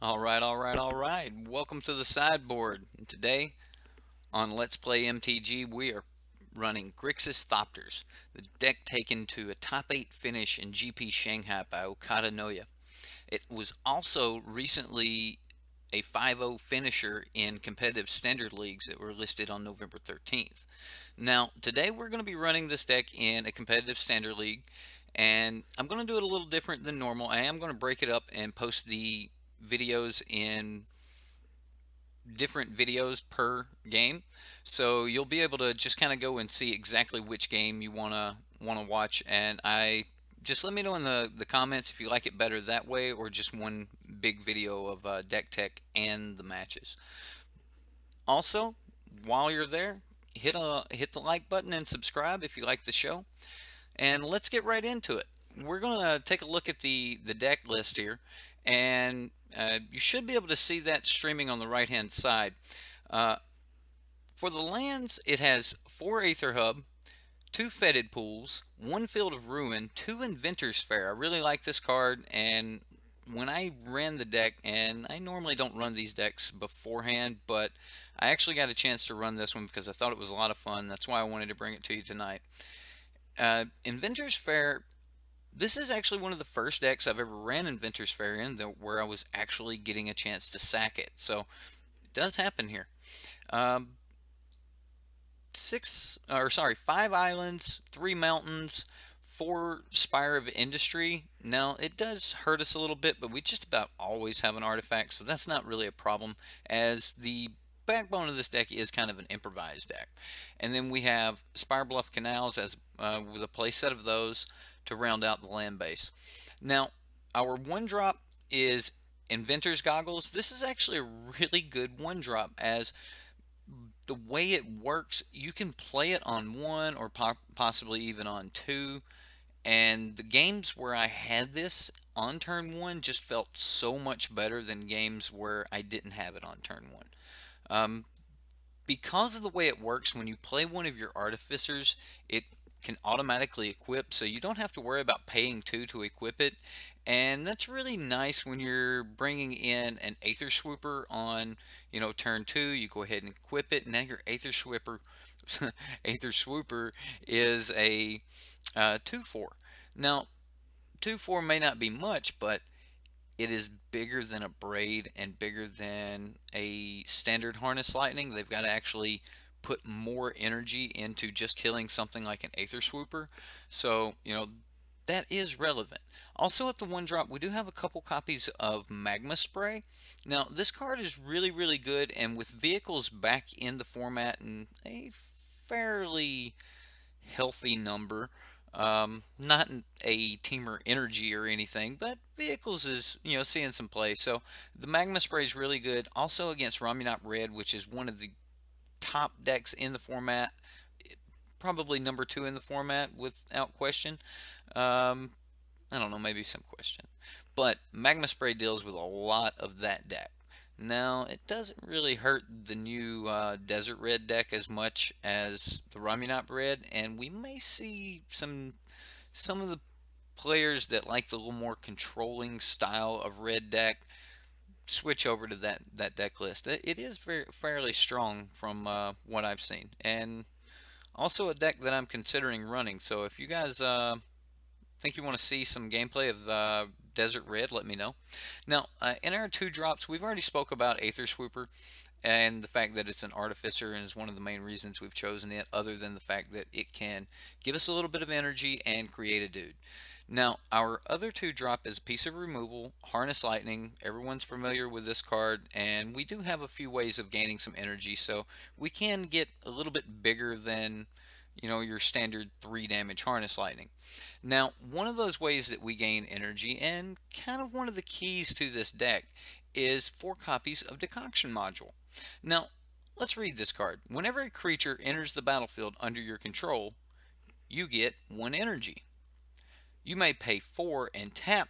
All right. Welcome to the sideboard. And today on Let's Play MTG, we are running Grixis Thopters, the deck taken to a top 8 finish in GP Shanghai by Okada Naoya. It was also recently a 5-0 finisher in competitive standard leagues that were listed on November 13th. Now, today we're going to be running this deck in a competitive standard league, and I'm going to do it a little different than normal. I am going to break it up and post the videos in different videos per game, so you'll be able to just kind of go and see exactly which game you want to watch. And I just let me know in the comments if you like it better that way or just one big video of deck tech and the matches. Also, while you're there, hit the like button and subscribe if you like the show, and let's get right into it. We're going to take a look at the deck list here, and you should be able to see that streaming on the right hand side. Uh, for the lands, it has 4 Aether Hub, 2 Fetid Pools, 1 Field of Ruin, 2 Inventor's Fair. I really like this card, and when I ran the deck, and I normally don't run these decks beforehand, but I actually got a chance to run this one because I thought it was a lot of fun. That's why I wanted to bring it to you tonight. Inventor's Fair, this is actually one of the first decks I've ever ran Inventor's Fair in where I was actually getting a chance to sack it. So it does happen here. Um, 5 islands, 3 mountains, 4 Spire of Industry. Now it does hurt us a little bit, but we just about always have an artifact, so that's not really a problem, as the backbone of this deck is kind of an improvised deck. And then we have Spire Bluff Canals as with a playset of those to round out the land base. Now, our one drop is Inventor's Goggles. This is actually a really good one drop, as the way it works, you can play it on 1 or possibly even on 2. And the games where I had this on turn 1 just felt so much better than games where I didn't have it on turn 1. Um, because of the way it works, when you play one of your artificers, it can automatically equip, so you don't have to worry about paying 2 to equip it. And that's really nice when you're bringing in an Aether Swooper on, turn 2. You go ahead and equip it. Now your Aether Swooper, Aether Swooper is a 2/4. Now, 2/4 may not be much, but it is bigger than a Braid and bigger than a standard Harness Lightning. They've got to actually put more energy into just killing something like an Aether Swooper. So, that is relevant. Also, at the one drop, we do have a couple copies of Magma Spray. Now, this card is really, really good, and with vehicles back in the format in a fairly healthy number, not a Teamer Energy or anything, but vehicles is, seeing some play. So the Magma Spray is really good. Also against Ramunap Red, which is one of the top decks in the format, probably number 2 in the format without question. I don't know, maybe some question. But Magma Spray deals with a lot of that deck. Now, it doesn't really hurt the new Desert Red deck as much as the Ramunap Red, and we may see some of the players that like the little more controlling style of red deck switch over to that deck list. It is fairly strong from what I've seen, and also a deck that I'm considering running. So if you guys think you want to see some gameplay of Desert Red, let me know. Now, in our 2 drops, we've already spoke about Aether Swooper and the fact that it's an artificer and is one of the main reasons we've chosen it, other than the fact that it can give us a little bit of energy and create a dude. Now, our other 2 drop is a piece of removal, Harness Lightning. Everyone's familiar with this card, and we do have a few ways of gaining some energy, so we can get a little bit bigger than, your standard 3 damage Harness Lightning. Now, one of those ways that we gain energy, and kind of one of the keys to this deck, is 4 copies of Decoction Module. Now, let's read this card. Whenever a creature enters the battlefield under your control, you get 1 energy. You may pay 4 and tap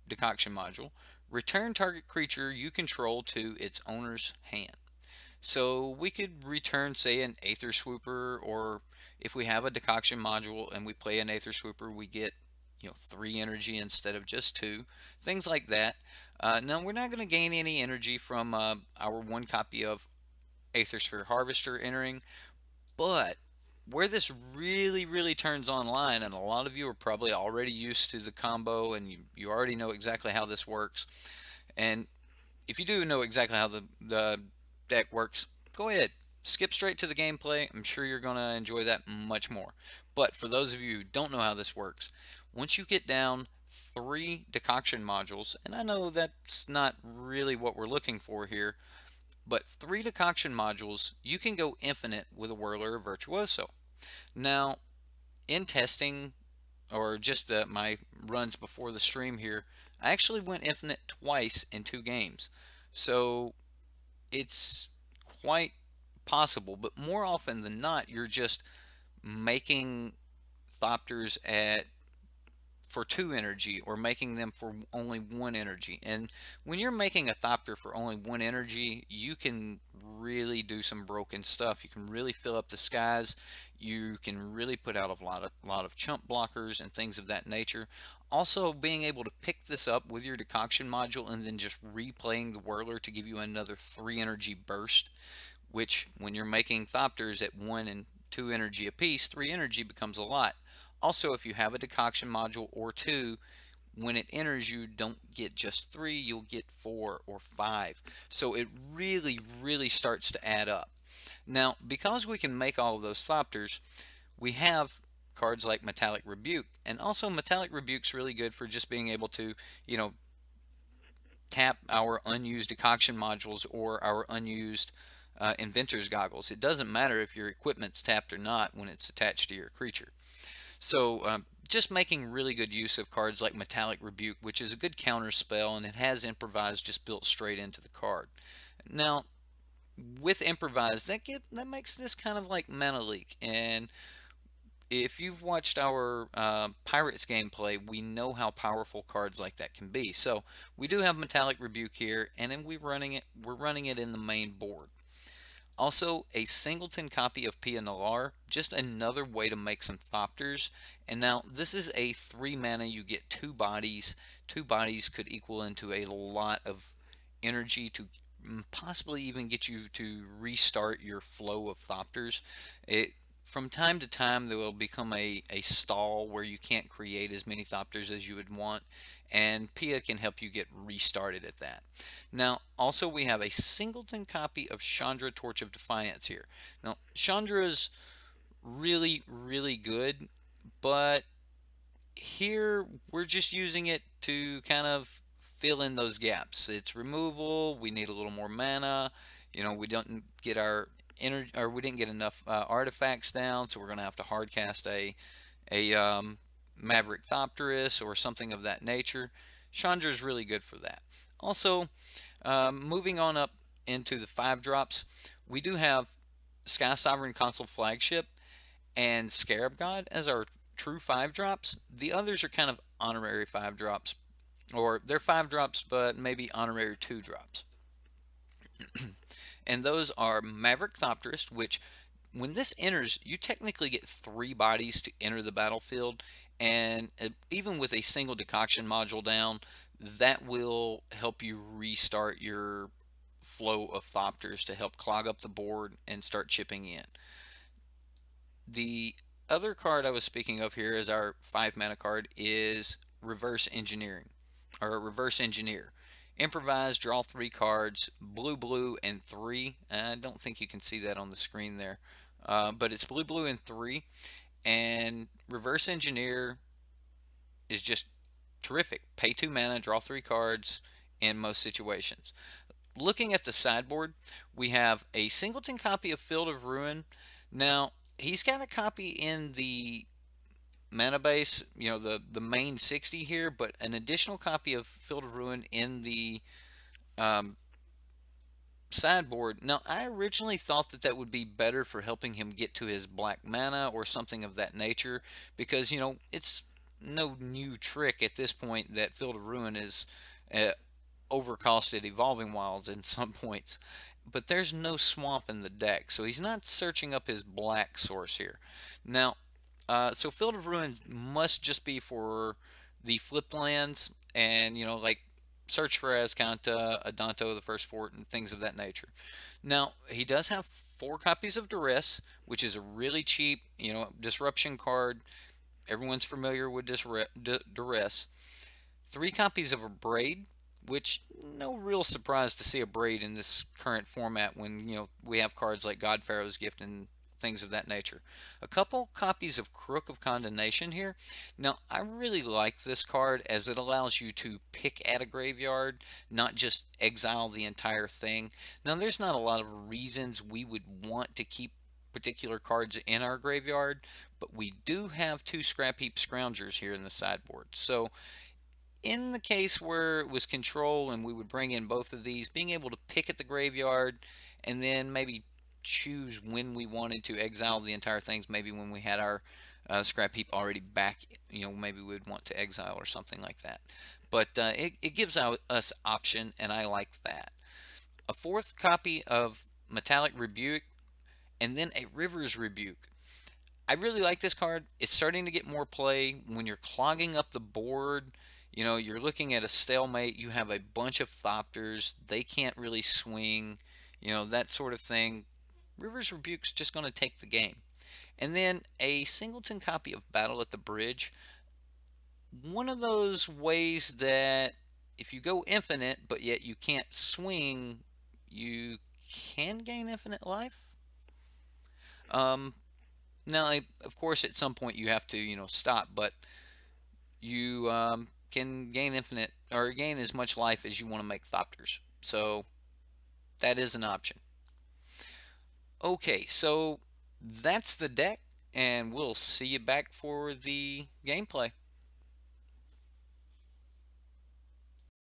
Decoction Module. Return target creature you control to its owner's hand. So we could return, say, an Aether Swooper, or if we have a Decoction Module and we play an Aether Swooper, we get 3 energy instead of just 2. Things like that. Now, we're not going to gain any energy from our one copy of Aethersphere Harvester entering, but where this really turns online, and a lot of you are probably already used to the combo and you already know exactly how this works. And if you do know exactly how the deck works, go ahead. Skip straight to the gameplay. I'm sure you're going to enjoy that much more. But for those of you who don't know how this works, once you get down 3 decoction modules, and I know that's not really what we're looking for here, but 3 decoction modules, you can go infinite with a Whirler or Virtuoso. Now, in testing, or just my runs before the stream here, I actually went infinite twice in 2 games. So it's quite possible, but more often than not, you're just making Thopters at for 2 energy or making them for only 1 energy. And when you're making a Thopter for only 1 energy, you can really do some broken stuff. You can really fill up the skies. You can really put out a lot of chump blockers and things of that nature. Also, being able to pick this up with your decoction module and then just replaying the Whirler to give you another 3 energy burst, which when you're making Thopters at 1 and 2 energy apiece, 3 energy becomes a lot. Also, if you have a decoction module or 2, when it enters, you don't get just 3, you'll get 4 or 5. So it really starts to add up. Now, because we can make all of those Thopters, we have cards like Metallic Rebuke, and also Metallic Rebuke's really good for just being able to, you know, tap our unused decoction modules or our unused inventor's goggles. It doesn't matter if your equipment's tapped or not when it's attached to your creature. So just making really good use of cards like Metallic Rebuke, which is a good counter spell, and it has Improvise just built straight into the card. Now, with Improvise, that makes this kind of like Mana Leak. And if you've watched our Pirates gameplay, we know how powerful cards like that can be. So we do have Metallic Rebuke here, and then we're running it in the main board. Also, a singleton copy of Pia Nalar, just another way to make some Thopters. And now, this is a 3 mana, you get 2 bodies. 2 bodies could equal into a lot of energy to possibly even get you to restart your flow of Thopters. From time to time, there will become a stall where you can't create as many Thopters as you would want, and Pia can help you get restarted at that. Now, also we have a singleton copy of Chandra Torch of Defiance here. Now, Chandra's really good, but here we're just using it to kind of fill in those gaps. It's removal, we need a little more mana, we don't get our energy, or we didn't get enough artifacts down, so we're going to have to hardcast a Maverick Thopterus or something of that nature. Chandra is really good for that. Also, moving on up into the 5 drops, we do have Sky Sovereign Console Flagship and Scarab God as our true 5 drops. The others are kind of honorary 5 drops, or they're 5 drops, but maybe honorary 2 drops. And those are Maverick Thopterist, which when this enters, you technically get 3 bodies to enter the battlefield, and even with a single decoction module down, that will help you restart your flow of Thopters to help clog up the board and start chipping in. The other card I was speaking of here as our 5 mana card is Reverse Engineering, or Reverse Engineer. Improvise, draw 3 cards, blue, and 3. I don't think you can see that on the screen there, but it's blue, and 3. And Reverse Engineer is just terrific. Pay 2 mana, draw 3 cards in most situations. Looking at the sideboard, we have a singleton copy of Field of Ruin. Now, he's got a copy in the mana base, the main 60 here, but an additional copy of Field of Ruin in the sideboard. Now, I originally thought that would be better for helping him get to his black mana or something of that nature, because, it's no new trick at this point that Field of Ruin is overcosted Evolving Wilds in some points. But there's no swamp in the deck, so he's not searching up his black source here. Now, so Field of Ruin must just be for the flip lands, and like search for Azcanta, Adanto, the First Fort, and things of that nature. Now, he does have 4 copies of Duress, which is a really cheap, disruption card. Everyone's familiar with Duress. 3 copies of a Braid, which no real surprise to see a Braid in this current format when, we have cards like God Pharaoh's Gift and things of that nature. A couple copies of Crook of Condemnation here. Now, I really like this card as it allows you to pick at a graveyard, not just exile the entire thing. Now, there's not a lot of reasons we would want to keep particular cards in our graveyard, but we do have 2 Scrap Heap Scroungers here in the sideboard. So in the case where it was control and we would bring in both of these, being able to pick at the graveyard and then maybe choose when we wanted to exile the entire things, maybe when we had our scrap heap already back, maybe we would want to exile or something like that. But it gives us option, and I like that. A 4th copy of Metallic Rebuke, and then a River's Rebuke. I really like this card. It's starting to get more play when you're clogging up the board. You're looking at a stalemate. You have a bunch of Thopters. They can't really swing, that sort of thing. River's Rebuke's just going to take the game. And then a singleton copy of Battle at the Bridge. One of those ways that if you go infinite, but yet you can't swing, you can gain infinite life. Um, Now, of course, at some point you have to, stop, but you can gain infinite or gain as much life as you want to make Thopters. So that is an option. Okay, so that's the deck, and we'll see you back for the gameplay.